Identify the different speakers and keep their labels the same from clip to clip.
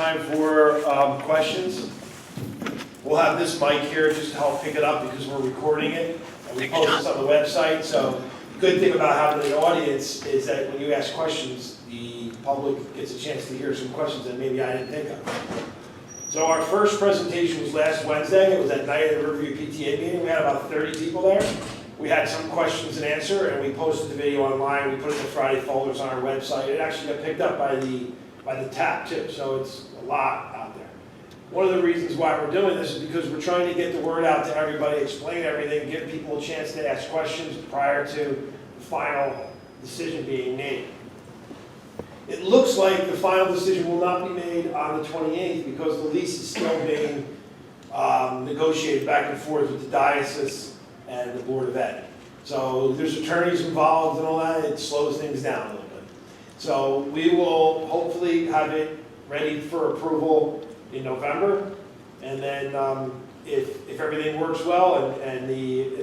Speaker 1: time for questions. We'll have this mic here just to help pick it up because we're recording it. And we post this on the website. So the good thing about having an audience is that when you ask questions, the public gets a chance to hear some questions that maybe I didn't think of. So our first presentation was last Wednesday. It was at night at the Riverview PTA meeting. We had about 30 people there. We had some questions and answer, and we posted the video online. We put it in the Friday folders on our website. It actually got picked up by the TAP too, so it's a lot out there. One of the reasons why we're doing this is because we're trying to get the word out to everybody, explain everything, give people a chance to ask questions prior to the final decision being made. It looks like the final decision will not be made on the 28th because the lease is still being negotiated back and forth with the diocese and the Board of Ed. So there's attorneys involved and all that. It slows things down a little bit. So we will hopefully have it ready for approval in November. And then if everything works well and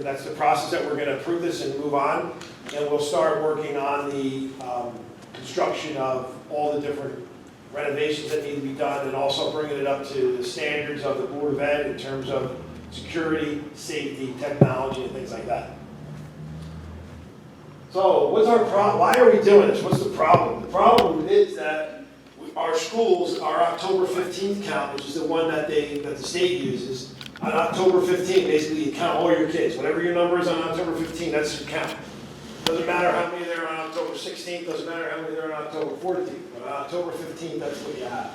Speaker 1: that's the process that we're going to approve this and move on, and we'll start working on the construction of all the different renovations that need to be done and also bringing it up to the standards of the Board of Ed in terms of security, safety, technology, and things like that. So what's our problem? Why are we doing this? What's the problem? The problem is that our schools, our October 15th count, which is the one that the state uses, on October 15th, basically you count all your kids. Whatever your number is on October 15th, that's your count. Doesn't matter how many there are on October 16th, doesn't matter how many there are on October 14th, but on October 15th, that's what you have.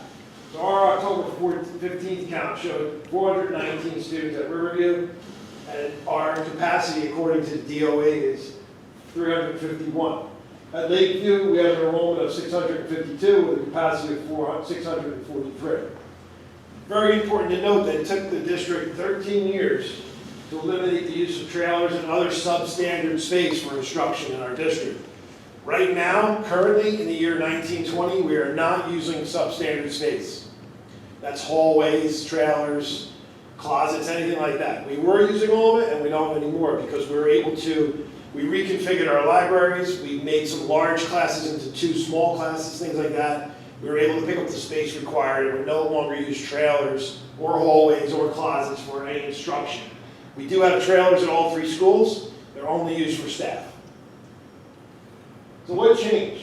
Speaker 1: So our October 15th count showed 419 students at Riverview, and our capacity, according to the DOA, is 351. At Lakeview, we have an enrollment of 652 with a capacity of 643. Very important to note that it took the district 13 years to eliminate the use of trailers and other substandard space for instruction in our district. Right now, currently in the year 1920, we are not using substandard space. That's hallways, trailers, closets, anything like that. We were using all of it and we don't anymore because we were able to, we reconfigured our libraries, we made some large classes into 2 small classes, things like that. We were able to pick up the space required and we no longer use trailers or hallways or closets for any instruction. We do have trailers at all 3 schools. They're only used for staff. So what changed?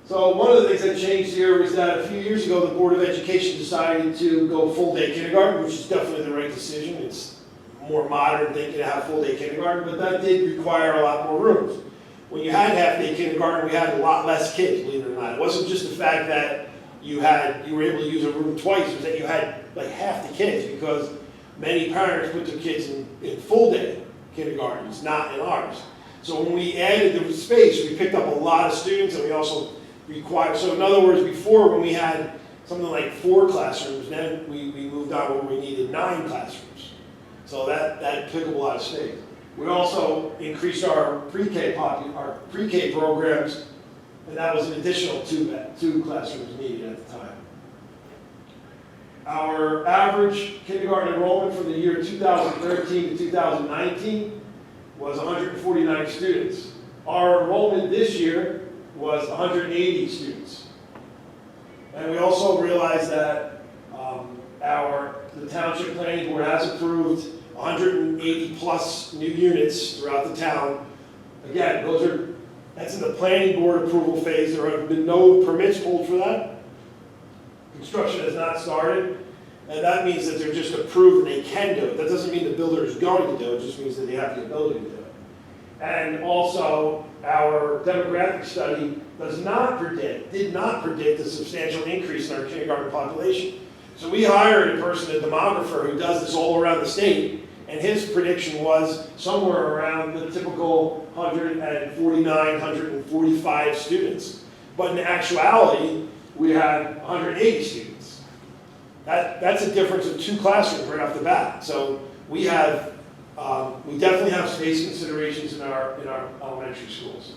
Speaker 1: So one of the things that changed here is that a few years ago, the Board of Education decided to go full-day kindergarten, which is definitely the right decision. It's more modern thinking to have full-day kindergarten, but that did require a lot more rooms. When you had half-day kindergarten, we had a lot less kids, believe it or not. It wasn't just the fact that you were able to use a room twice, it was that you had like half the kids because many parents put their kids in full-day kindergartens, not in ours. So when we added the space, we picked up a lot of students and we also required, so in other words, before when we had something like 4 classrooms, then we moved on where we needed 9 classrooms. So that took up a lot of space. We also increased our pre-K programs, and that was an additional 2 classrooms needed at the time. Our average kindergarten enrollment from the year 2013 to 2019 was 149 students. Our enrollment this year was 180 students. And we also realized that the Township Planning Board has approved 180 plus new units throughout the town. Again, that's in the Planning Board approval phase. There have been no permits pulled for that. Construction has not started, and that means that they're just approved and they can do it. That doesn't mean the builder is going to do it, it just means that they have the ability to do it. And also, our demographic study did not predict a substantial increase in our kindergarten population. So we hired a person, a demographer, who does this all around the state, and his prediction was somewhere around the typical 149, 145 students. But in actuality, we had 180 students. That's a difference of 2 classrooms right off the bat. So we definitely have space considerations in our elementary schools.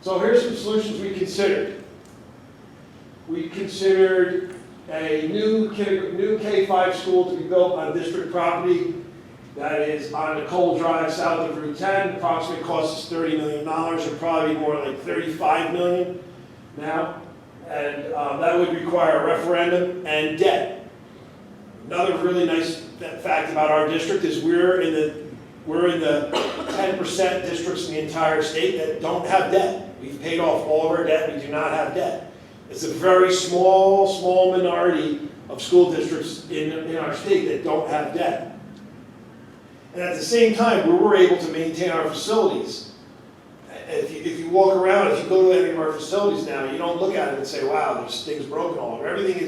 Speaker 1: So here's some solutions we considered. We considered a new K-5 school to be built on district property that is on Nicole Drive south of Route 10. Approximate cost is $30 million, or probably more like $35 million now. And That would require a referendum and debt. Another really nice fact about our district is we're in the 10% districts in the entire state that don't have debt. We've paid off all of our debt. We do not have debt. It's a very small minority of school districts in our state that don't have debt. And at the same time, we're able to maintain our facilities. If you walk around, if you go to any of our facilities now, you don't look at it and say, wow, there's things broken all over. Everything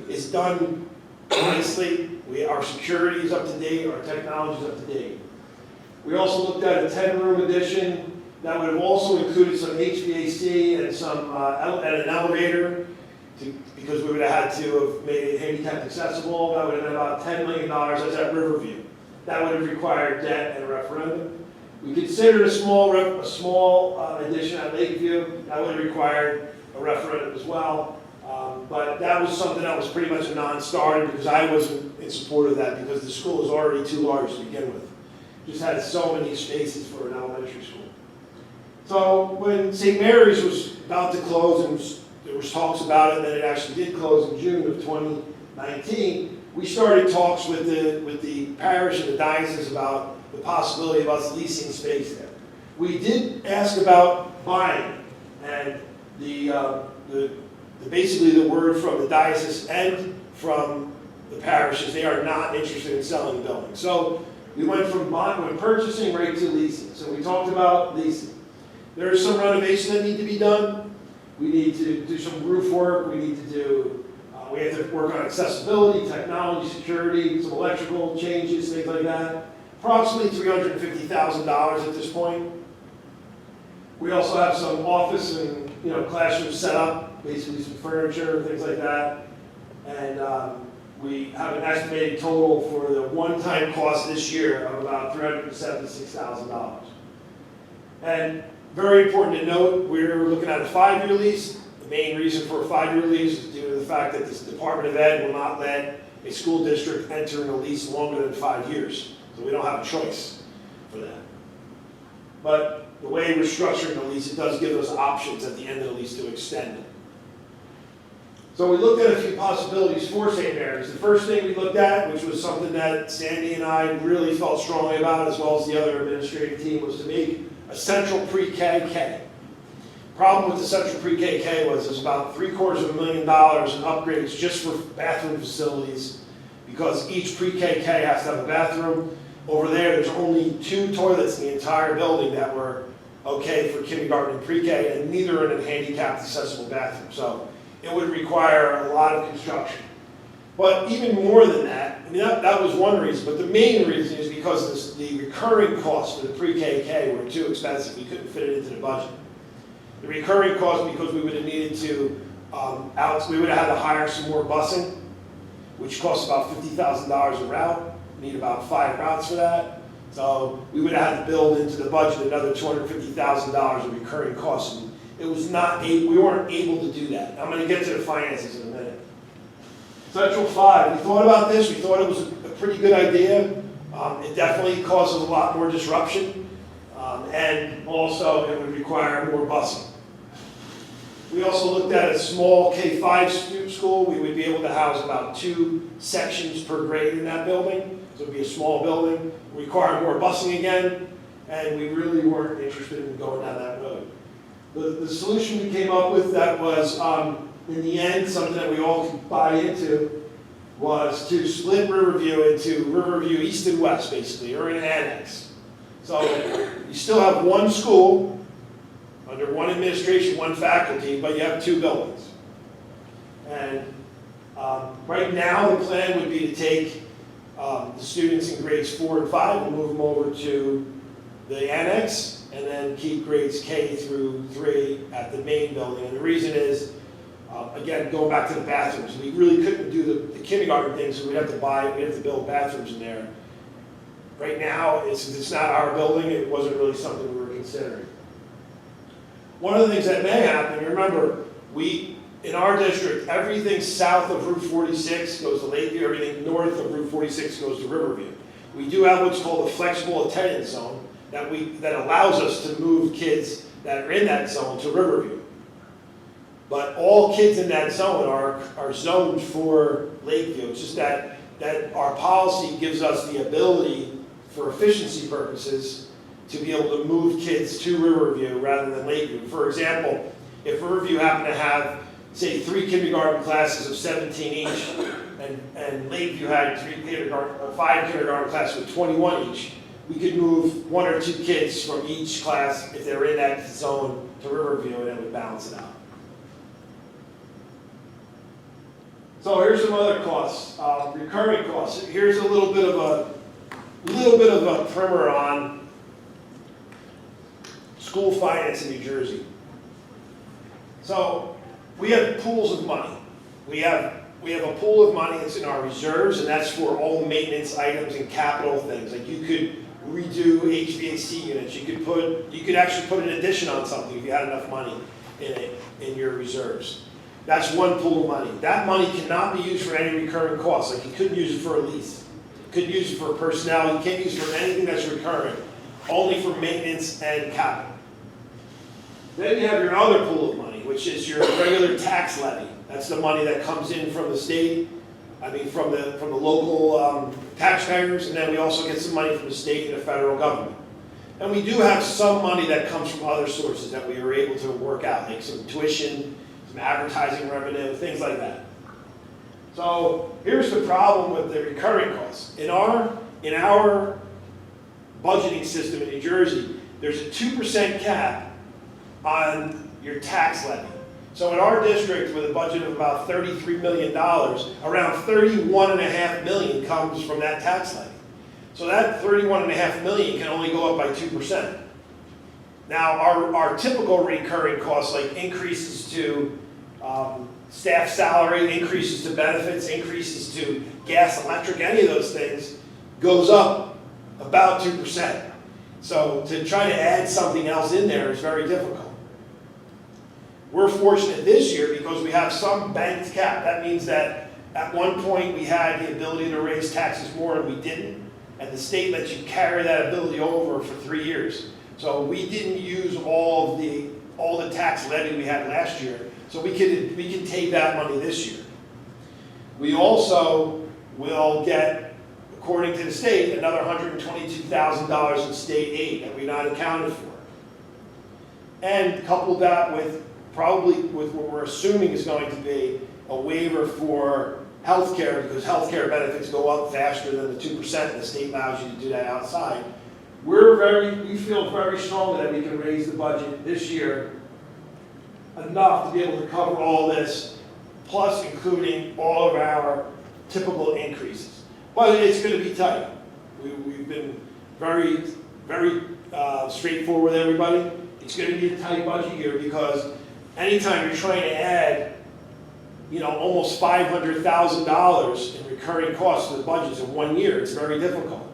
Speaker 1: is done nicely. Our security is up to date. Our technology is up to date. We also looked at a 10-room addition that would have also included some HVAC and and an elevator, because we would have had to have made it handicap accessible. That would have been about $10 million. That's at Riverview. That would have required debt and a referendum. We considered a small addition at Lakeview. That would have required a referendum as well. But that was something that was pretty much a non-starter, because I wasn't in support of that, because the school is already too large to begin with. Just had so many spaces for an elementary school. So when St. Mary's was about to close, and there was talks about it, and then it actually did close in June of 2019, we started talks with the parish and the diocese about the possibility of us leasing space there. We did ask about buying, and basically the word from the diocese and from the parish is they are not interested in selling the building. So we went from purchasing right to leasing. So we talked about leasing. There's some renovation that need to be done. We need to do some roof work. We have to work on accessibility, technology, security, some electrical changes, things like that. Approximately $350,000 at this point. We also have some office and classroom set up, basically some furniture, things like that. And we have an estimated total for the one-time cost this year of about $376,000. And very important to note, we're looking at a 5-year lease. The main reason for a 5-year lease is due to the fact that the Department of Ed will not let a school district enter in a lease longer than 5 years. So we don't have a choice for that. But the way we're structuring the lease, it does give us options at the end of the lease to extend it. So we looked at a few possibilities for St. Mary's. The first thing we looked at, which was something that Sandy and I really felt strongly about, as well as the other administrative team, was to make a central pre-K-K. Problem with the central pre-K-K was there's about $750,000 in upgrades just for bathroom facilities, because each pre-K-K has to have a bathroom. Over there's only 2 toilets in the entire building that were okay for kindergarten and pre-K, and neither in a handicapped accessible bathroom. So it would require a lot of construction. But even more than that, I mean, that was one reason, but the main reason is because the recurring costs for the pre-K were too expensive. We couldn't fit it into the budget. The recurring cost, because we would have needed to, we would have had to hire some more busing, which costs about $50,000 a route. We need about 5 routes for that. So we would have had to build into the budget another $250,000 of recurring costs. And we weren't able to do that. I'm going to get to the finances in a minute. Central 5, we thought about this. We thought it was a pretty good idea. It definitely causes a lot more disruption. And also it would require more busing. We also looked at a small K-5 school. We would be able to house about 2 sections per grade in that building. So it would be a small building. Require more busing again. And we really weren't interested in going down that road. The solution we came up with that was, in the end, something that we all could buy into, was to split Riverview into Riverview East and West, basically, or an annex. So you still have one school, under one administration, one faculty, but you have 2 buildings. And right now, the plan would be to take the students in grades 4 and 5 and move them over to the annex, and then keep grades K through 3 at the main building. And the reason is, again, going back to the bathrooms, we really couldn't do the kindergarten thing, so we'd have to build bathrooms in there. Right now, it's not our building. It wasn't really something we were considering. One of the things that may happen, remember, in our district, everything south of Route 46 goes to Lakeview, everything north of Route 46 goes to Riverview. We do have what's called a flexible attendance zone that allows us to move kids that are in that zone to Riverview. But all kids in that zone are zoned for Lakeview. It's just that our policy gives us the ability, for efficiency purposes, to be able to move kids to Riverview rather than Lakeview. For example, if Riverview happened to have, say, 3 kindergarten classes of 17 each, and Lakeview had 5 kindergarten classes with 21 each, we could move 1 or 2 kids from each class, if they were in that zone, to Riverview, and it would balance it out. So here's some other costs, recurring costs. Here's a little bit of a primer on school finance in New Jersey. So we have pools of money. We have a pool of money that's in our reserves, and that's for all maintenance items and capital things. Like you could redo HVAC units. You could actually put an addition on something if you had enough money in your reserves. That's one pool of money. That money cannot be used for any recurring costs. Like you couldn't use it for a lease. You couldn't use it for personnel. You can't use it for anything that's recurring. Only for maintenance and capital. Then you have your other pool of money, which is your regular tax levy. That's the money that comes in from the state, from the local taxpayers, and then we also get some money from the state and the federal government. And we do have some money that comes from other sources that we were able to work out, like some tuition, some advertising revenue, things like that. So here's the problem with the recurring costs. In our budgeting system in New Jersey, there's a 2% cap on your tax levy. So in our district, with a budget of about $33 million, around $31.5 million comes from that tax levy. So that $31.5 million can only go up by 2%. Now, our typical recurring costs, like increases to staff salary, increases to benefits, increases to gas, electric, any of those things, goes up about 2%. So to try to add something else in there is very difficult. We're fortunate this year because we have some banked cap. That means that at one point we had the ability to raise taxes more and we didn't. And the state lets you carry that ability over for 3 years. So we didn't use all the tax levy we had last year. So we can take that money this year. We also will get, according to the state, another $122,000 in state aid that we're not accounted for. And couple that with what we're assuming is going to be a waiver for health care, because health care benefits go up faster than the 2%, and the state allows you to do that outside. We feel very strongly that we can raise the budget this year enough to be able to cover all this, plus including all of our typical increases. But it's going to be tight. We've been very, very straightforward with everybody. It's going to be a tight budget year because anytime you're trying to add, almost $500,000 in recurring costs to the budgets in 1 year, it's very difficult.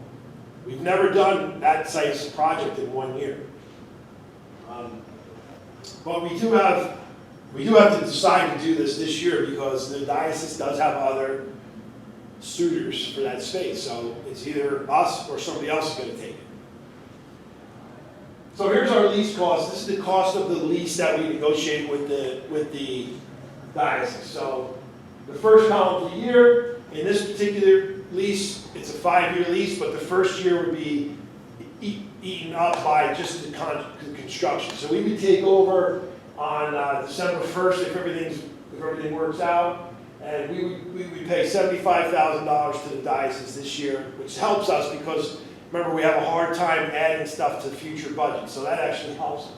Speaker 1: We've never done that size project in 1 year. But we do have to decide to do this year because the diocese does have other suitors for that space. So it's either us or somebody else is going to take it. So here's our lease cost. This is the cost of the lease that we negotiated with the diocese. So the first column of the year, in this particular lease, it's a 5-year lease, but the first year would be eaten up by just the construction. So we would take over on December 1st if everything works out, and we would pay $75,000 to the diocese this year, which helps us because remember we have a hard time adding stuff to future budgets, so that actually helps us.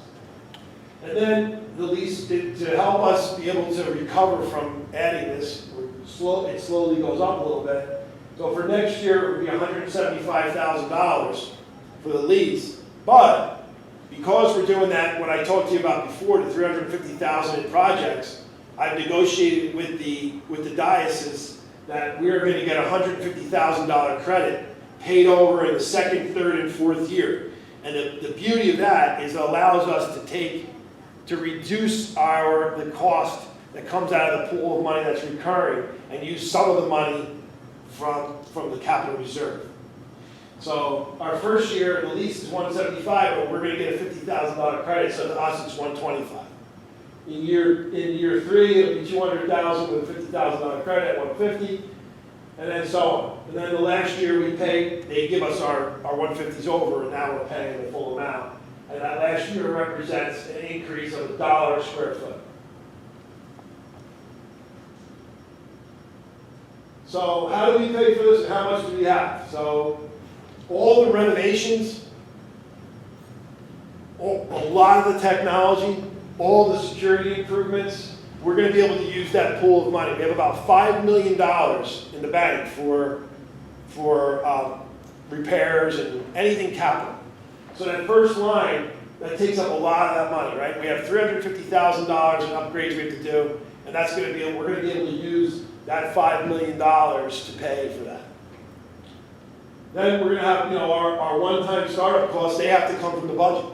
Speaker 1: And then the lease, to help us be able to recover from adding this, it slowly goes up a little bit. So for next year, it would be $175,000 for the lease. But because we're doing that, what I talked to you about before, the $350,000 in projects, I've negotiated with the diocese that we're going to get a $150,000 credit paid over in the second, third, and fourth year. And the beauty of that is it allows us to reduce the cost that comes out of the pool of money that's recurring and use some of the money from the capital reserve. So our first year, the lease is $175,000, but we're going to get a $50,000 credit, so to us it's $125,000. In year 3, it'll be $200,000 with a $50,000 credit at $150, and then so on. And then the last year we pay, they give us our 150s over, and now we're paying the full amount. And that last year represents an increase of $1 a square foot. So how do we pay for this and how much do we have? So all the renovations, a lot of the technology, all the security improvements, we're going to be able to use that pool of money. We have about $5 million in the bank for repairs and anything capital. So that first line, that takes up a lot of that money, right? We have $350,000 in upgrades we have to do, and that's going to be, we're going to be able to use that $5 million to pay for that. Then we're going to have, our one-time startup costs, they have to come from the budget.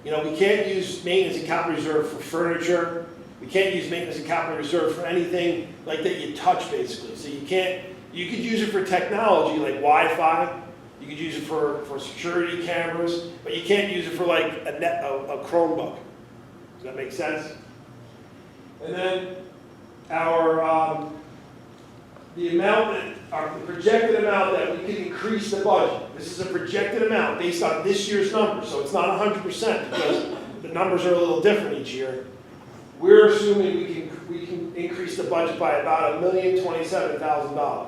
Speaker 1: We can't use maintenance and capital reserve for furniture. We can't use maintenance and capital reserve for anything like that you touch, basically. So you could use it for technology like Wi-Fi. You could use it for security cameras, but you can't use it for like a Chromebook. Does that make sense? And then the projected amount that we can increase the budget. This is a projected amount based on this year's numbers, so it's not 100% because the numbers are a little different each year. We're assuming we can increase the budget by about $1,027,000.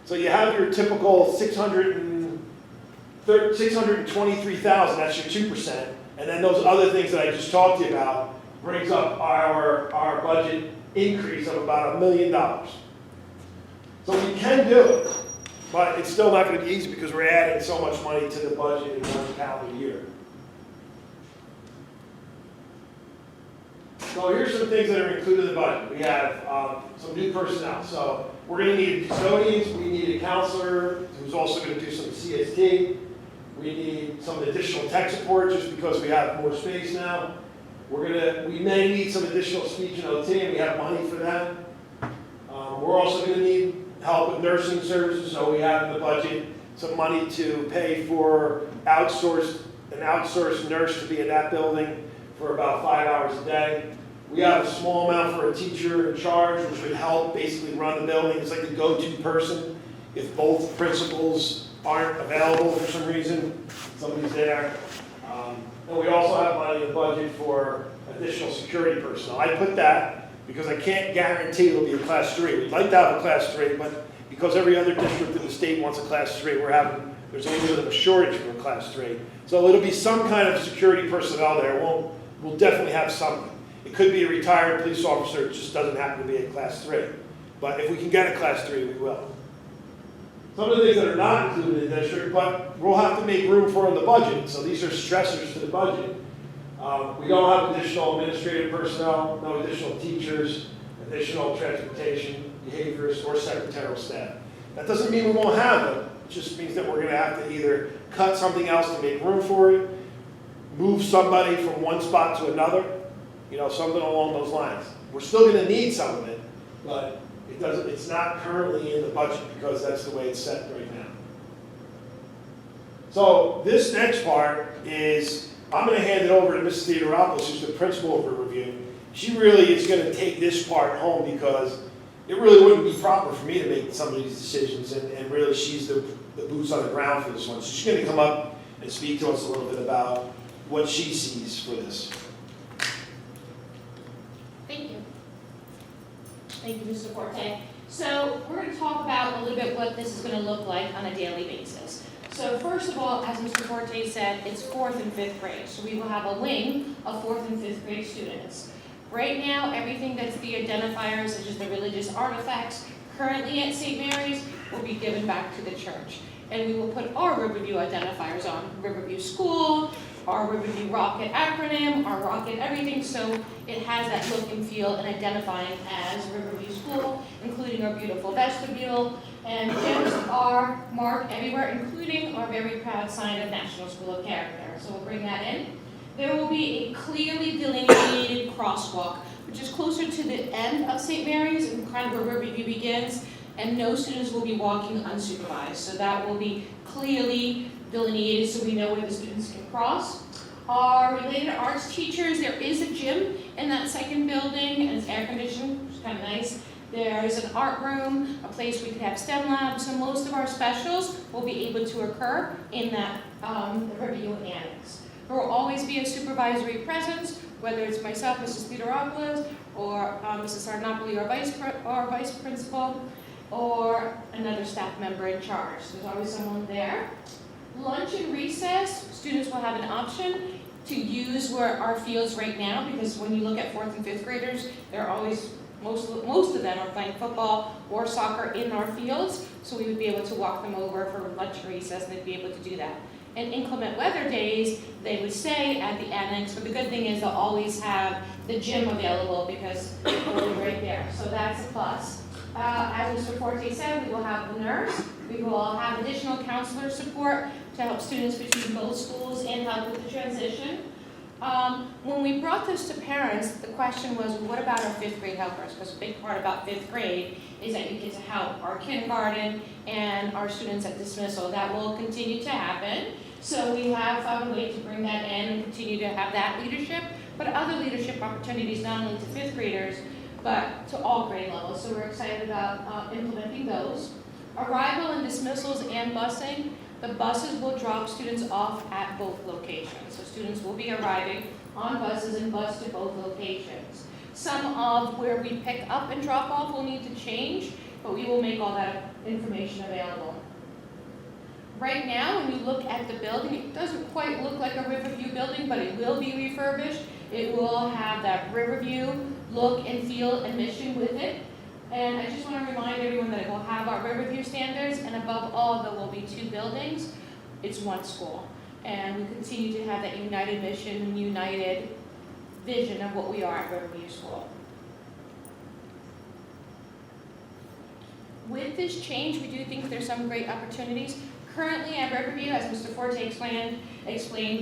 Speaker 1: So you have your typical $623,000, that's your 2%, and then those other things that I just talked to you about brings up our budget increase of about $1 million. So we can do it, but it's still not going to be easy because we're adding so much money to the budget in one calendar year. So here's some things that are included in the budget. We have some new personnel. So we're going to need custodians. We need a counselor who's also going to do some CST. We need some additional tech support just because we have more space now. We may need some additional speech and OT, and we have money for that. We're also going to need help with nursing services, so we have in the budget some money to pay for an outsourced nurse to be in that building for about 5 hours a day. We have a small amount for a teacher in charge, which would help basically run the building. It's like the go-to person. If both principals aren't available for some reason, somebody's there. And we also have money in the budget for additional security personnel. I put that because I can't guarantee it'll be a class 3. We'd like to have a class 3, but because every other district in the state wants a class 3, there's a little bit of a shortage for a class 3. So it'll be some kind of security personnel there. We'll definitely have something. It could be a retired police officer, it just doesn't happen to be a class 3. But if we can get a class 3, we will. Some of the things that are not included in the district, but we'll have to make room for in the budget. So these are stressors to the budget. We don't have additional administrative personnel, no additional teachers, additional transportation, behaviorists, or secretarial staff. That doesn't mean we won't have them. It just means that we're going to have to either cut something else to make room for it, move somebody from one spot to another, something along those lines. We're still going to need some of it, but it's not currently in the budget because that's the way it's set right now. So this next part is, I'm going to hand it over to Mrs. Theodoropoulos, who's the principal of Riverview. She really is going to take this part home because it really wouldn't be proper for me to make some of these decisions, and really she's the boots on the ground for this one. So she's going to come up and speak to us a little bit about what she sees for this.
Speaker 2: Thank you. Thank you, Mr. Forte. So we're going to talk about a little bit what this is going to look like on a daily basis. So first of all, as Mr. Forte said, it's 4th and 5th grade. So we will have a wing of 4th and 5th grade students. Right now, everything that's the identifiers, such as the religious artifacts, currently at St. Mary's, will be given back to the church. And we will put our Riverview identifiers on. Riverview School, our Riverview Rocket acronym, our Rocket everything, so it has that look and feel and identifying as Riverview School, including our beautiful vestibule, and gyms are marked everywhere, including our very proud sign of National School of Character. So we'll bring that in. There will be a clearly delineated crosswalk, which is closer to the end of St. Mary's and kind of where Riverview begins, and no students will be walking unsupervised. So that will be clearly delineated so we know where the students can cross. Our related arts teachers, there is a gym in that second building, and it's air conditioned, which is kind of nice. There's an art room, a place we could have STEM labs, so most of our specials will be able to occur in that the Riverview Annex. There will always be a supervisory presence, whether it's myself, Mrs. Theodoropoulos, or Mrs. Sardanapoli, our vice principal, or another staff member in charge. There's always someone there. Lunch and recess, students will have an option to use where our fields right now, because when you look at 4th and 5th graders, they're always, most of them are playing football or soccer in our fields, so we would be able to walk them over for lunch and recess, and they'd be able to do that. And inclement weather days, they would stay at the annex, but the good thing is they'll always have the gym available because we're right there, so that's a plus. As Mr. Forte said, we will have the nurse, we will have additional counselor support to help students between both schools and help with the transition. When we brought this to parents, the question was, what about our 5th grade helpers? Because a big part about 5th grade is that you get to help our kindergarten and our students at dismissal. That will continue to happen. So we have found a way to bring that in and continue to have that leadership, but other leadership opportunities not only to 5th graders, but to all grade levels. So we're excited about implementing those. Arrival and dismissals and busing. The buses will drop students off at both locations. So students will be arriving on buses and bused to both locations. Some of where we pick up and drop off will need to change, but we will make all that information available. Right now, when you look at the building, it doesn't quite look like a Riverview building, but it will be refurbished. It will have that Riverview look and feel and mission with it. And I just want to remind everyone that it will have our Riverview standards, and above all, there will be 2 buildings. It's one school. And we continue to have that united mission and united vision of what we are at Riverview School. With this change, we do think there's some great opportunities. Currently at Riverview, as Mr. Forte explained,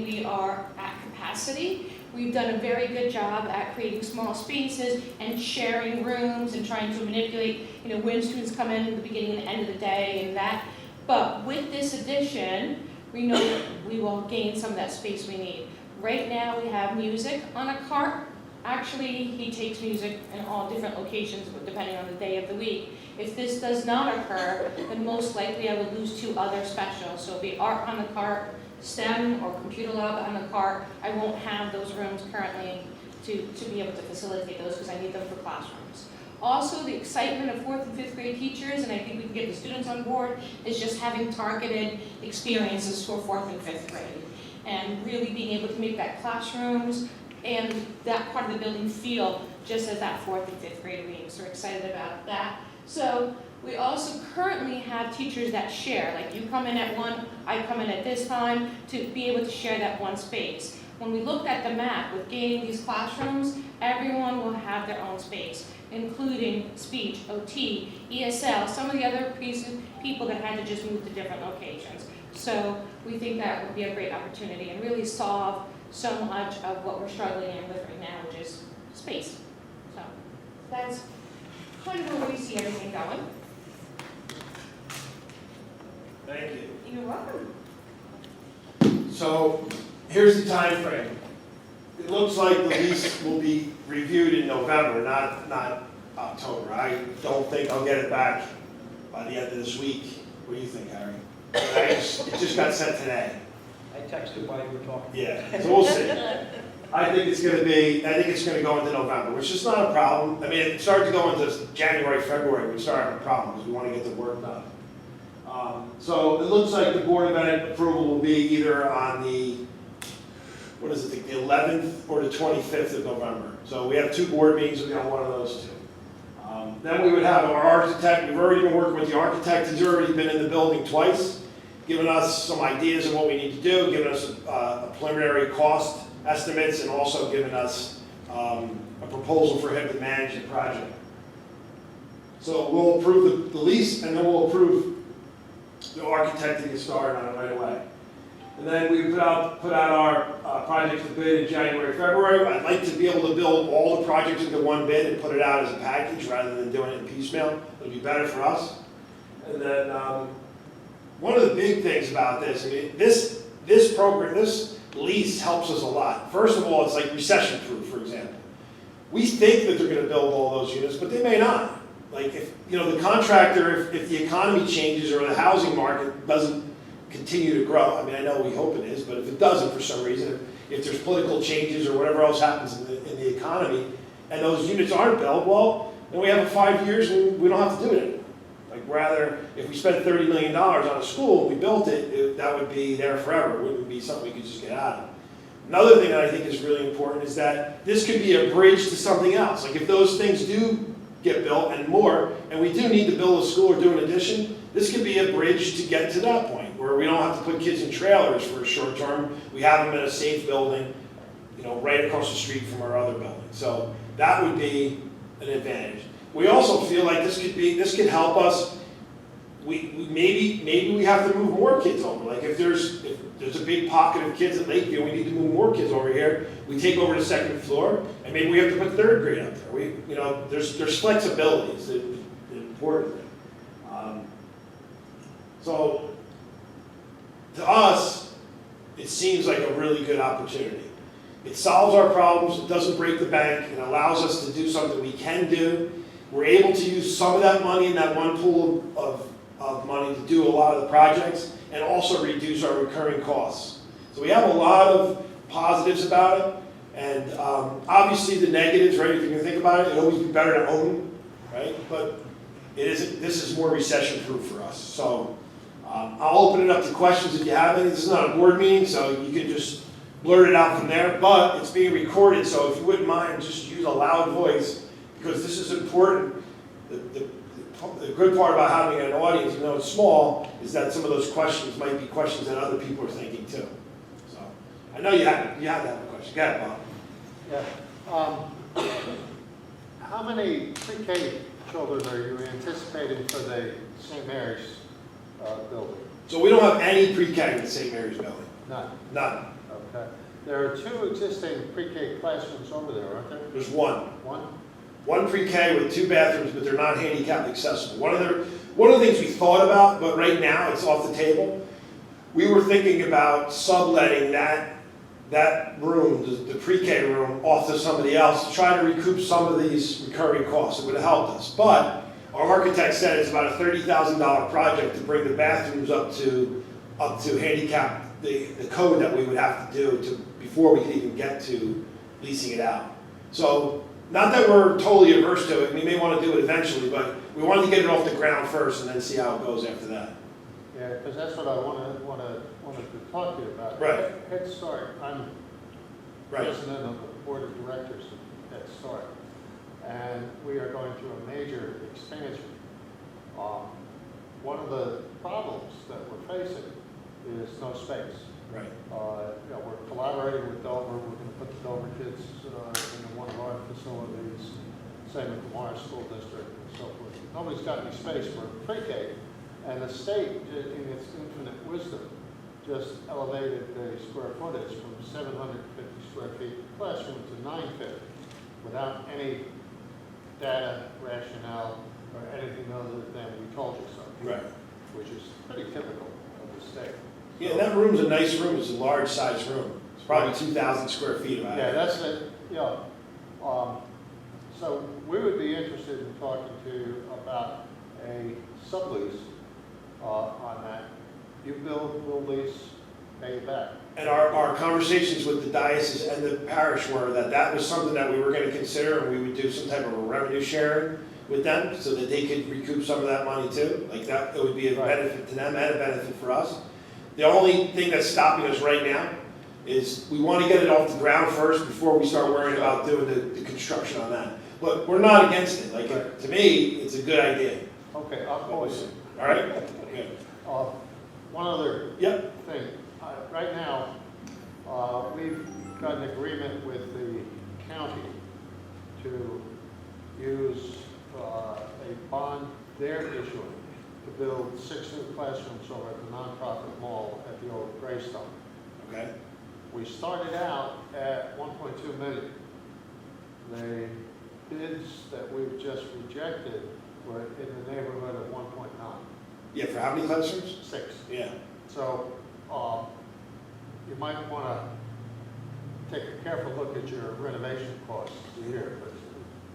Speaker 2: we are at capacity. We've done a very good job at creating small spaces and sharing rooms and trying to manipulate, when students come in at the beginning and the end of the day and that. But with this addition, we know that we will gain some of that space we need. Right now, we have music on a cart. Actually, he takes music in all different locations depending on the day of the week. If this does not occur, then most likely I would lose 2 other specials. So it'll be art on the cart, STEM or computer lab on the cart. I won't have those rooms currently to be able to facilitate those because I need them for classrooms. Also, the excitement of 4th and 5th grade teachers, and I think we can get the students on board, is just having targeted experiences for 4th and 5th grade. And really being able to make that classrooms and that part of the building feel just as that 4th and 5th grade week. So we're excited about that. So we also currently have teachers that share, like you come in at 1, I come in at this time, to be able to share that one space. When we looked at the map with gaining these classrooms, everyone will have their own space, including speech, OT, ESL, some of the other people that had to just move to different locations. So we think that would be a great opportunity and really solve so much of what we're struggling with right now, which is space. So that's kind of where we see everything going.
Speaker 1: Thank you.
Speaker 2: You're welcome.
Speaker 1: So here's the time frame. It looks like the lease will be reviewed in November, not October. I don't think I'll get it back by the end of this week. What do you think, Harry? It just got sent today.
Speaker 3: I texted while you were talking.
Speaker 1: Yeah, so we'll see. I think it's going to go into November, which is not a problem. I mean, if it started to go into January, February, we'd start having a problem because we want to get the work done. So it looks like the Board of Ed approval will be either on the 11th or the 25th of November. So we have 2 board meetings, we'll be on one of those 2. Then we would have our architect. We've already been working with the architect. He's already been in the building twice, giving us some ideas of what we need to do, giving us a preliminary cost estimates, and also giving us a proposal for him to manage the project. So we'll approve the lease, and then we'll approve the architect to get started on it right away. And then we put out our project to bid in January, February. I'd like to be able to build all the projects into one bid and put it out as a package rather than doing it in piecemeal. It'll be better for us. And then one of the big things about this, I mean, this program, this lease helps us a lot. First of all, it's like recession-proof, for example. we think that they're gonna build all those units, but they may not. Like if, the contractor, if the economy changes or the housing market doesn't continue to grow, I mean, I know we hope it is, but if it doesn't for some reason, if there's political changes or whatever else happens in the economy, and those units aren't built, well, then we have it 5 years and we don't have to do it anymore. Like rather, if we spent $30 million on a school, and we built it, that would be there forever. It wouldn't be something we could just get out of. Another thing that I think is really important is that this could be a bridge to something else. Like if those things do get built and more, and we do need to build a school or do an addition, this could be a bridge to get to that point where we don't have to put kids in trailers for a short term. We have them in a safe building, right across the street from our other building. So that would be an advantage. We also feel like this could help us. Maybe we have to move more kids over. Like if there's a big pocket of kids at Lakeview, we need to move more kids over here. We take over the second floor, and maybe we have to put third grade up there. There's flexibility. It's an important thing. So to us, it seems like a really good opportunity. It solves our problems. It doesn't break the bank. It allows us to do something we can do. We're able to use some of that money in that one pool of money to do a lot of the projects and also reduce our recurring costs. So we have a lot of positives about it, and obviously the negatives, right? If you're gonna think about it, it'd always be better to own, right? But this is more recession-proof for us. So I'll open it up to questions if you have any. This is not a board meeting, so you can just blurt it out from there, but it's being recorded, so if you wouldn't mind, just use a loud voice, because this is important. The good part about having an audience, even though it's small, is that some of those questions might be questions that other people are thinking too. So, I know you had to have a question. Go ahead, Bob.
Speaker 4: Yeah. How many pre-K children are you anticipating for the St. Mary's building?
Speaker 1: So we don't have any pre-K in the St. Mary's building.
Speaker 4: None.
Speaker 1: None.
Speaker 4: Okay. There are 2 existing pre-K classrooms over there, aren't there?
Speaker 1: There's one.
Speaker 4: One
Speaker 1: pre-K with 2 bathrooms, but they're not handicap accessible. One of the things we thought about, but right now it's off the table. We were thinking about subletting that room, the pre-K room, off to somebody else to try to recoup some of these recurring costs. It would have helped us. But our architect said it's about a $30,000 project to bring the bathrooms up to handicap, the code that we would have to do before we could even get to leasing it out. So, not that we're totally averse to it. We may want to do it eventually, but we wanted to get it off the ground first and then see how it goes after that.
Speaker 4: Yeah, because that's what I wanted to talk to you about.
Speaker 1: Right.
Speaker 4: Head Start. I'm president of the board of directors of Head Start, and we are going through a major expansion. One of the problems that we're facing is no space.
Speaker 1: Right.
Speaker 4: We're collaborating with Dover. We're going to put the Dover kids in one of our facilities, same with the Morris School District and so forth. Nobody's got any space for pre-K, and the state, in its infinite wisdom, just elevated the square footage from 750 square feet per classroom to 950 without any data, rationale, or anything other than we told you so.
Speaker 1: Right.
Speaker 4: Which is pretty typical of the state.
Speaker 1: Yeah, that room's a nice room. It's a large size room. It's probably 2,000 square feet about it.
Speaker 4: Yeah, that's it. So we would be interested in talking to you about a sublease on that. You build, we'll lease, pay it back.
Speaker 1: And our conversations with the diocese and the parish were that was something that we were going to consider, and we would do some type of a revenue sharing with them so that they could recoup some of that money too. Like that, it would be a benefit to them and a benefit for us. The only thing that's stopping us right now is we want to get it off the ground first before we start worrying about doing the construction on that. But we're not against it. Like, to me, it's a good idea.
Speaker 4: Okay, I'll call you.
Speaker 1: All right? Okay.
Speaker 4: One other
Speaker 1: Yep.
Speaker 4: thing. Right now, we've got an agreement with the county to use a bond they're issuing to build 6 new classrooms over at the nonprofit mall at the old Greystone.
Speaker 1: Okay.
Speaker 4: We started out at 1.2 million. The bids that we've just rejected were in the neighborhood of 1.9.
Speaker 1: Yeah, for how many classrooms?
Speaker 4: 6.
Speaker 1: Yeah.
Speaker 4: So you might want to take a careful look at your renovation costs here, because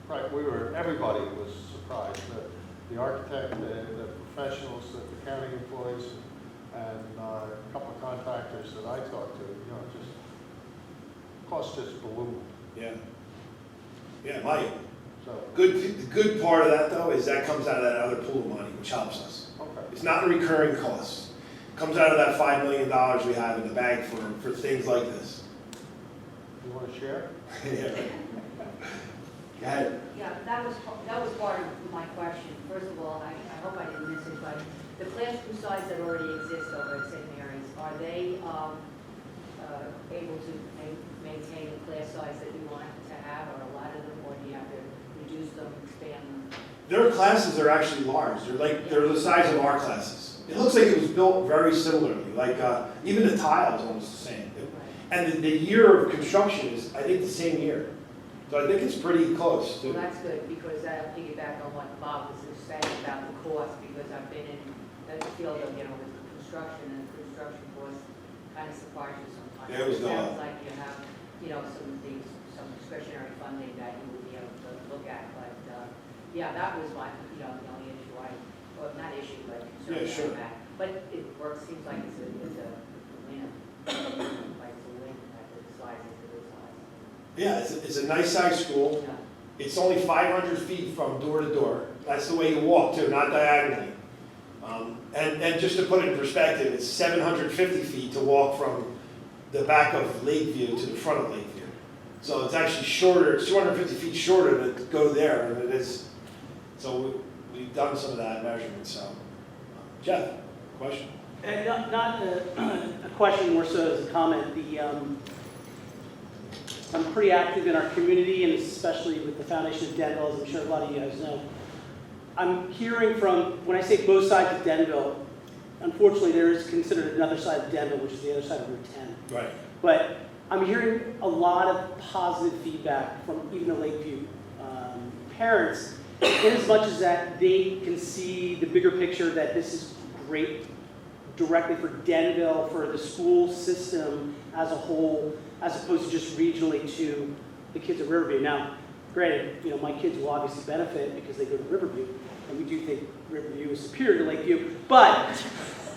Speaker 4: Right, everybody was surprised. The architect, the professionals, the county employees, and a couple of contractors that I talked to, just cost just ballooned.
Speaker 1: Yeah. Yeah, Mike.
Speaker 4: So,
Speaker 1: The good part of that though is that comes out of that other pool of money, which helps us.
Speaker 4: okay.
Speaker 1: It's not a recurring cost. It comes out of that $5 million we have in the bank for things like this.
Speaker 4: You want to share?
Speaker 1: Yeah. Go ahead.
Speaker 5: Yeah, that was part of my question. First of all, I hope I didn't miss it, but the classroom size that already exists over at St. Mary's, are they able to maintain the class size that you want to have, or a lot of them, or do you have to reduce them, expand them?
Speaker 1: Their classes are actually large. They're the size of our classes. It looks like it was built very similarly. Like even the tile is almost the same. And the year of construction is, I think, the same year. So I think it's pretty close.
Speaker 5: Well, that's good, because that'll piggyback on what Bob was saying about the cost, because I've been in the field of, with construction, and construction costs kind of surprise you sometimes.
Speaker 1: Yeah, it was
Speaker 5: It sounds
Speaker 1: not.
Speaker 5: like you have, some discretionary funding that you would be able to look at, but, yeah, that was my, the only issue not issue, but concern
Speaker 1: Yeah, sure.
Speaker 5: about. But it works, seems like it's a win, like it's a win that the size is a good size.
Speaker 1: Yeah, it's a nice sized school.
Speaker 5: Yeah.
Speaker 1: It's only 500 feet from door to door. That's the way you walk too, not diagonally. And just to put it in perspective, it's 750 feet to walk from the back of Lakeview to the front of Lakeview. So it's actually shorter, it's 250 feet shorter to go there than it is. So we've done some of that measurement, so. Jeff, question?
Speaker 6: And not a question, more so as a comment. I'm pretty active in our community, and especially with the Foundation of Denville, as I'm sure a lot of you guys know. I'm hearing from, when I say both sides of Denville, unfortunately there is considered another side of Denville, which is the other side of Route 10.
Speaker 1: Right.
Speaker 6: But I'm hearing a lot of positive feedback from even the Lakeview parents, in as much as that they can see the bigger picture, that this is great directly for Denville, for the school system as a whole, as opposed to just regionally to the kids at Riverview. Now, granted, my kids will obviously benefit because they go to Riverview, and we do think Riverview is superior to Lakeview, but...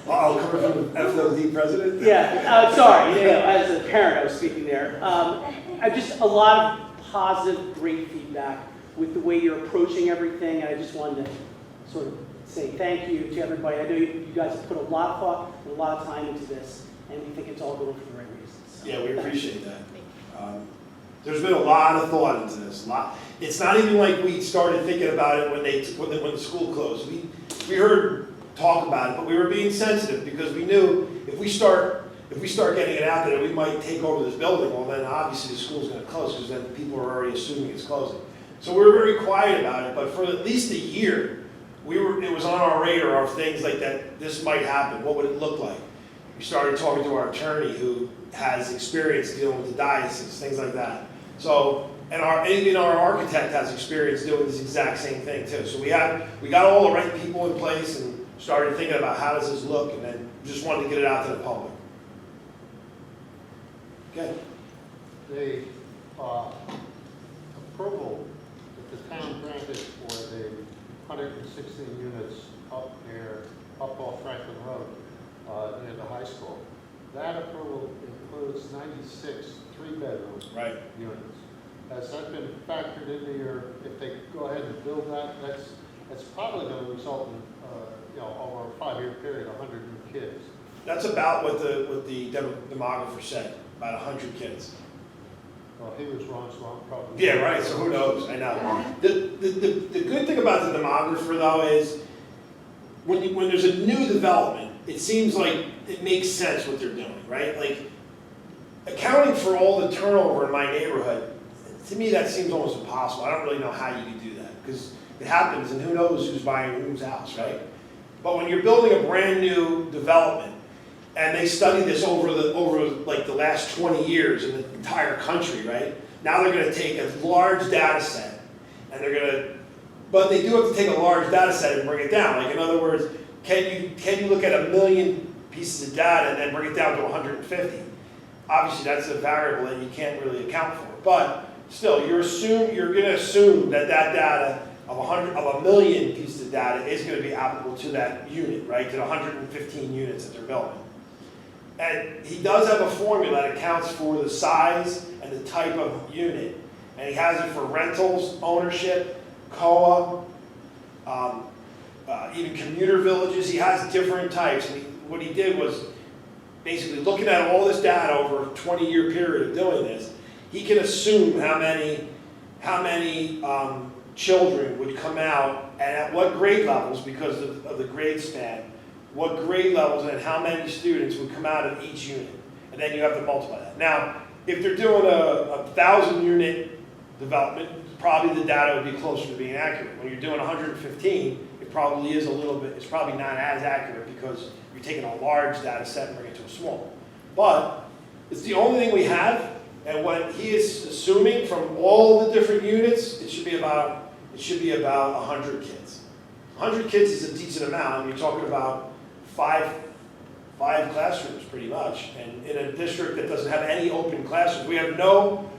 Speaker 1: Coming from the FOD president?
Speaker 6: Yeah, sorry, as a parent I was speaking there. Just a lot of positive, great feedback with the way you're approaching everything, and I just wanted to sort of say thank you to everybody. I know you guys have put a lot of thought and a lot of time into this, and we think it's all going for the right reasons. So,
Speaker 1: Yeah, we appreciate that. There's been a lot of thought into this. It's not even like we started thinking about it when the school closed. We heard talk about it, but we were being sensitive because we knew if we start getting it out there, we might take over this building. Well, then obviously the school's going to close because then people are already assuming it's closing. So we were very quiet about it. But for at least a year, it was on our radar of things like that. This might happen. What would it look like? We started talking to our attorney who has experience dealing with the diocese, things like that. So, and even our architect has experience doing this exact same thing too. So we got all the right people in place and started thinking about how does this look, and then just wanted to get it out to the public. Okay.
Speaker 4: The approval that the town granted for the 116 units up off Franklin Road near the high school, that approval includes 96 three-bedroom
Speaker 1: Right.
Speaker 4: units. Has that been factored into your, if they go ahead and build that, that's probably going to result in, over a 5-year period, 100 new kids.
Speaker 1: That's about what the demographer said, about 100 kids.
Speaker 4: Well, he was wrong, so I'm probably...
Speaker 1: Yeah, right, so who knows, I know. The good thing about the demographer though is when there's a new development, it seems like it makes sense what they're doing, right? Like accounting for all the turnover in my neighborhood, to me that seems almost impossible. I don't really know how you can do that because it happens and who knows who's buying whose house, right? But when you're building a brand new development, and they studied this over like the last 20 years in the entire country, right? Now they're going to take a large data set, and but they do have to take a large data set and bring it down. Like in other words, can you look at 1 million pieces of data and then bring it down to 150? Obviously, that's a variable that you can't really account for. But still, you're gonna assume that that data of 1,000,000 pieces of data is gonna be applicable to that unit, right? To the 115 units that they're building. And he does have a formula that accounts for the size and the type of unit. And he has it for rentals, ownership, COA, even commuter villages. He has different types. And what he did was basically looking at all this data over a 20-year period of doing this, he can assume how many children would come out and at what grade levels because of the grade span, what grade levels and how many students would come out of each unit. And then you have to multiply that. Now, if they're doing a 1,000-unit development, probably the data would be closer to being accurate. When you're doing 115, it probably is a little bit, it's probably not as accurate because you're taking a large data set and bringing it to a small. But it's the only thing we have, and what he is assuming from all the different units, it should be about 100 kids. 100 kids is a decent amount. You're talking about five classrooms pretty much, and in a district that doesn't have any open classrooms, we have no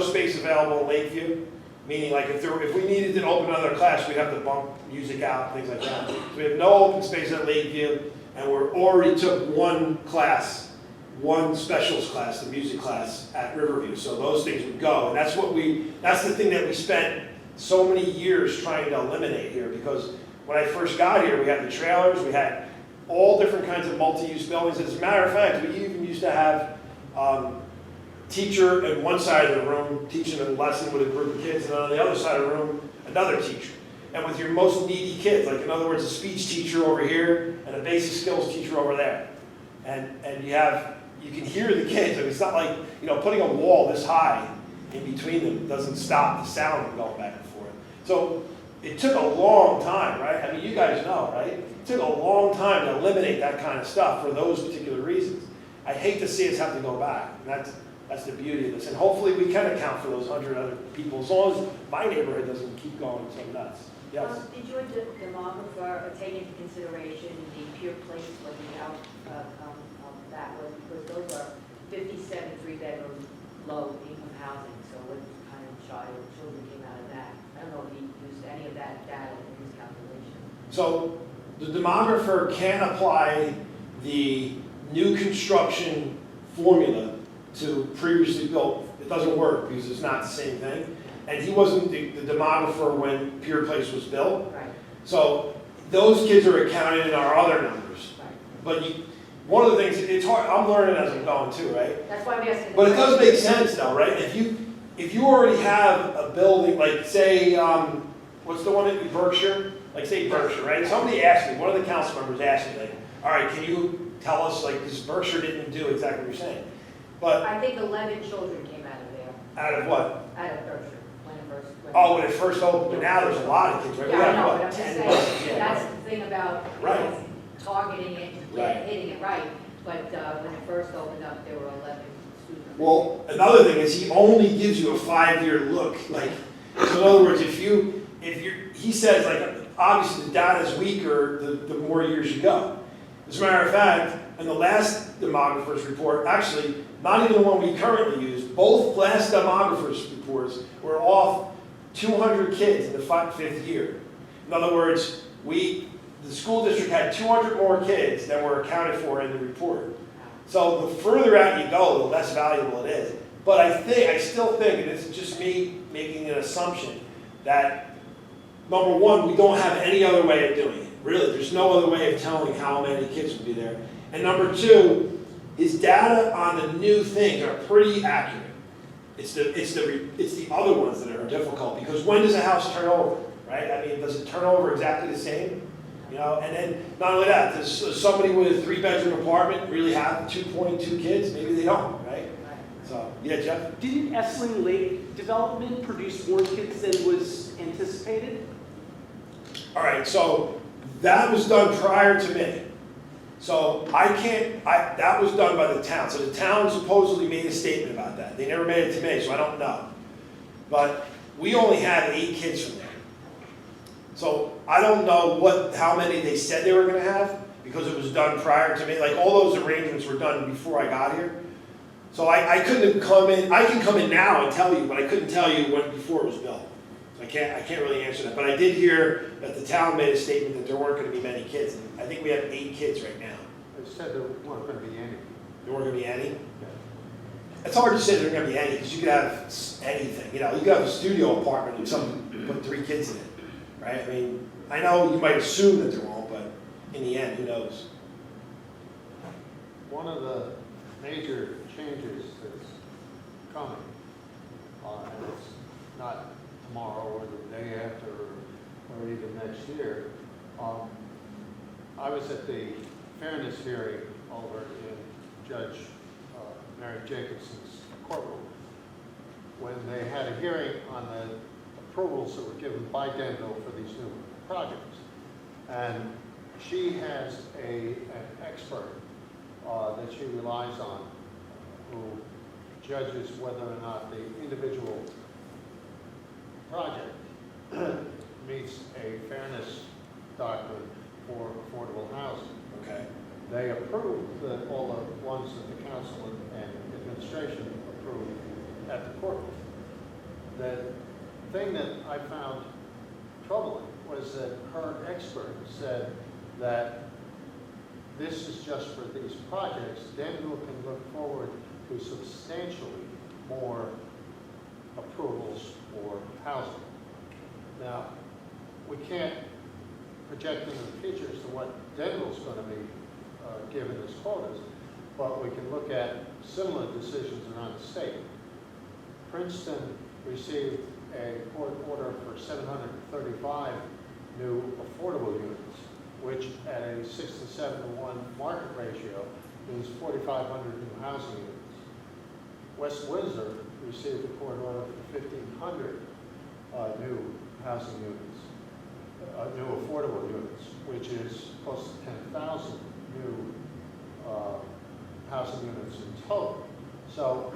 Speaker 1: space available in Lakeview. Meaning, like if we needed to open another class, we'd have to bump music out, things like that. So we have no open space at Lakeview, and we're already took one specials class, the music class at Riverview. So those things would go, and that's the thing that we spent so many years trying to eliminate here. Because when I first got here, we had the trailers, we had all different kinds of multi-use buildings. As a matter of fact, we even used to have teacher at one side of the room teaching a lesson with a group of kids, and on the other side of the room, another teacher. And with your most needy kids, like in other words, a speech teacher over here and a basic skills teacher over there. And you can hear the kids. I mean, it's not like, putting a wall this high in between them doesn't stop the sound from going back and forth. So it took a long time, right? I mean, you guys know, right? It took a long time to eliminate that kind of stuff for those particular reasons. I hate to see us have to go back. And that's the beauty of this. And hopefully we can account for those 100 other people, as long as my neighborhood doesn't keep going so nuts. Yes?
Speaker 5: Did your demographer take into consideration the Pure Place, what the outcome of that was? Because those are 57 three-bedroom, low-income housing. So what kind of children came out of that? I don't know if he used any of that data in his calculation.
Speaker 1: So the demographer can apply the new construction formula to previously built. It doesn't work because it's not the same thing. And he wasn't the demographer when Pure Place was built.
Speaker 5: Right.
Speaker 1: So those kids are accounted in our other numbers.
Speaker 5: Right.
Speaker 1: But one of the things, it's hard, I'm learning as I'm going too, right?
Speaker 5: That's why I'm asking.
Speaker 1: But it does make sense though, right? If you already have a building, like say, what's the one in Berkshire? Like say Berkshire, right? Somebody asked me, one of the council members asked me, like, all right, can you tell us, like, because Berkshire didn't do exactly what you're saying. But
Speaker 5: I think 11 children came out of there,
Speaker 1: out of what?
Speaker 5: out of Berkshire, when it first.
Speaker 1: When it first opened, but now there's a lot of kids, right?
Speaker 5: Yeah,
Speaker 1: We
Speaker 5: I
Speaker 1: have,
Speaker 5: know,
Speaker 1: what,
Speaker 5: but I'm just
Speaker 1: 10
Speaker 5: saying,
Speaker 1: buses? Yeah,
Speaker 5: that's
Speaker 1: right.
Speaker 5: the thing about,
Speaker 1: Right.
Speaker 5: targeting it,
Speaker 1: Right.
Speaker 5: hitting it right. But when it first opened up, there were 11 students.
Speaker 1: Well, another thing is he only gives you a 5-year look. Like, so in other words, he says, like, obviously the data is weaker the more years you go. As a matter of fact, in the last demographer's report, actually, not even the one we currently use, both last demographer's reports were off 200 kids in the 5th year. In other words, the school district had 200 more kids than were accounted for in the report. So the further out you go, the less valuable it is. But I still think, and it's just me making an assumption, that number one, we don't have any other way of doing it. Really, there's no other way of telling how many kids would be there. And number two, his data on the new things are pretty accurate. It's the other ones that are difficult, because when does a house turn over, right? I mean, does it turn over exactly the same? And then not only that, does somebody with a 3-bedroom apartment really have 2.2 kids? Maybe they don't, right? So, yeah, Jeff?
Speaker 6: Didn't Essling Lake development produce more kids than was anticipated?
Speaker 1: All right, so that was done prior to me. So that was done by the town. So the town supposedly made a statement about that. They never made it to me, so I don't know. But we only had 8 kids from there. So I don't know how many they said they were going to have, because it was done prior to me. Like, all those arrangements were done before I got here. So I couldn't have come in, I can come in now and tell you, but I couldn't tell you when before it was built. So I can't really answer that. But I did hear that the town made a statement that there weren't gonna be many kids. And I think we have 8 kids right now.
Speaker 4: They said there weren't going to be any.
Speaker 1: There weren't gonna be any? It's hard to say there are gonna be any, because you could have anything, you know, you could have a studio apartment and some, put 3 kids in it, right? I mean, I know you might assume that there won't, but in the end, who knows?
Speaker 4: One of the major changes that's coming, and it's not tomorrow or the day after or even next year. I was at the fairness hearing over in Judge Mary Jacobson's courtroom when they had a hearing on the approvals that were given by Denville for these new projects. And she has an expert that she relies on who judges whether or not the individual project meets a fairness doctrine for affordable housing.
Speaker 1: Okay.
Speaker 4: They approved all the ones that the council and administration approved at the court. The thing that I found troubling was that her expert said that this is just for these projects. Denville can look forward to substantially more approvals for housing. Now, we can't project into the future as to what Denville's going to be given as quotas, but we can look at similar decisions around the state. Princeton received a court order for 735 new affordable units, which at a 6 to 7 to 1 market ratio is 4,500 new housing units. West Windsor received a court order for 1,500 new housing units, new affordable units, which is close to 10,000 new housing units in total. So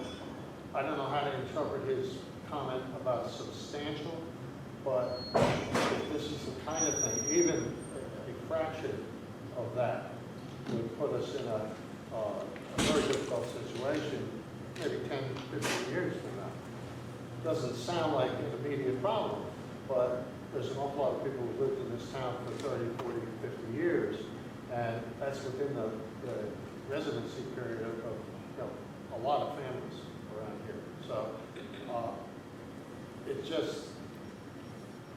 Speaker 4: I don't know how to interpret his comment about substantial, but if this is the kind of thing, even a fraction of that would put us in a very difficult situation maybe 10, 15 years from now. Doesn't sound like an immediate problem, but there's an awful lot of people who lived in this town for 30, 40, 50 years, and that's within the residency period of a lot of families around here. So it just,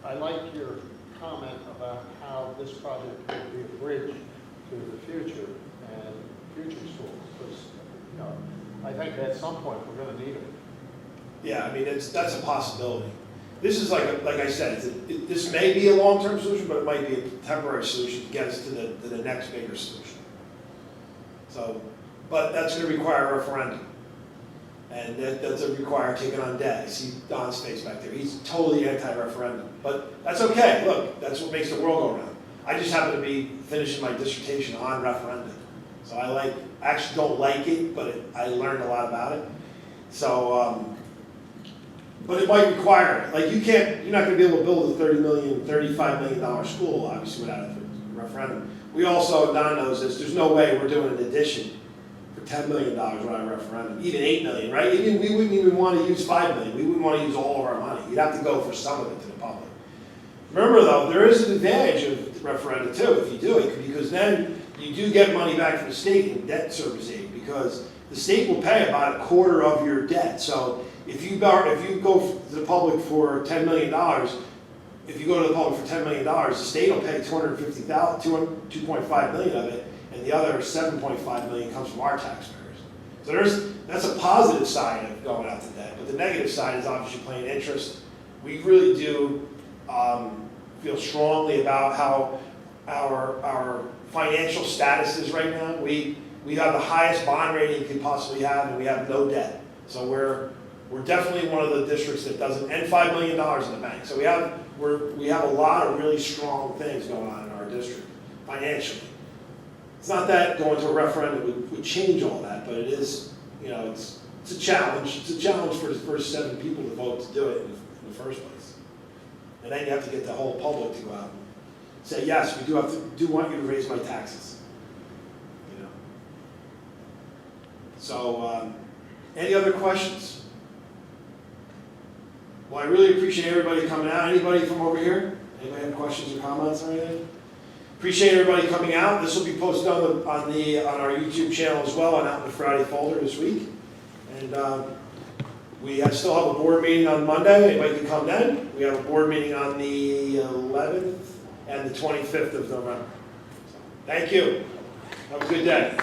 Speaker 4: I like your comment about how this project could be a bridge to the future and future schools, because I think at some point we're going to need them.
Speaker 1: Yeah, I mean, that's a possibility. This is like I said, this may be a long-term solution, but it might be a temporary solution to get us to the next bigger solution. So, but that's going to require a referendum. And that doesn't require taking on debt. I see Don's face back there. He's totally anti-referendum. But that's okay. Look, that's what makes the world go round. I just happen to be finishing my dissertation on referendum. So I actually don't like it, but I learned a lot about it. So, but it might require, you're not going to be able to build a $35 million school, obviously, without a referendum. We also, Don knows this, there's no way we're doing an addition for $10 million without a referendum, even $8 million, right? We wouldn't even want to use $5 million. We wouldn't want to use all of our money. You'd have to go for some of it to the public. Remember, though, there is an advantage of the referendum, too, if you do it, because then you do get money back from the state in debt service aid, because the state will pay about a quarter of your debt. So if you go to the public for $10 million, if you go to the public for $10 million, the state will pay $2.5 million of it, and the other $7.5 million comes from our taxpayers. So that's a positive side of going out to debt, but the negative side is obviously paying interest. We really do feel strongly about how our financial status is right now. We have the highest bond rating you could possibly have, and we have no debt. So we're definitely one of the districts that doesn't, and $5 million in the bank. So we have a lot of really strong things going on in our district financially. It's not that going to a referendum would change all that, but it is, it's a challenge. It's a challenge for the first 7 people to vote to do it in the first place. And then you have to get the whole public to go out and say, yes, we do want you to raise my taxes. So Any other questions? Well, I really appreciate everybody coming out. Anybody from over here? Anybody have questions or comments or anything? Appreciate everybody coming out. This will be posted on our YouTube channel as well and out in the Friday folder this week. And we still have a board meeting on Monday. Anybody can come then. We have a board meeting on the 11th and the 25th of November. Thank you. Have a good day.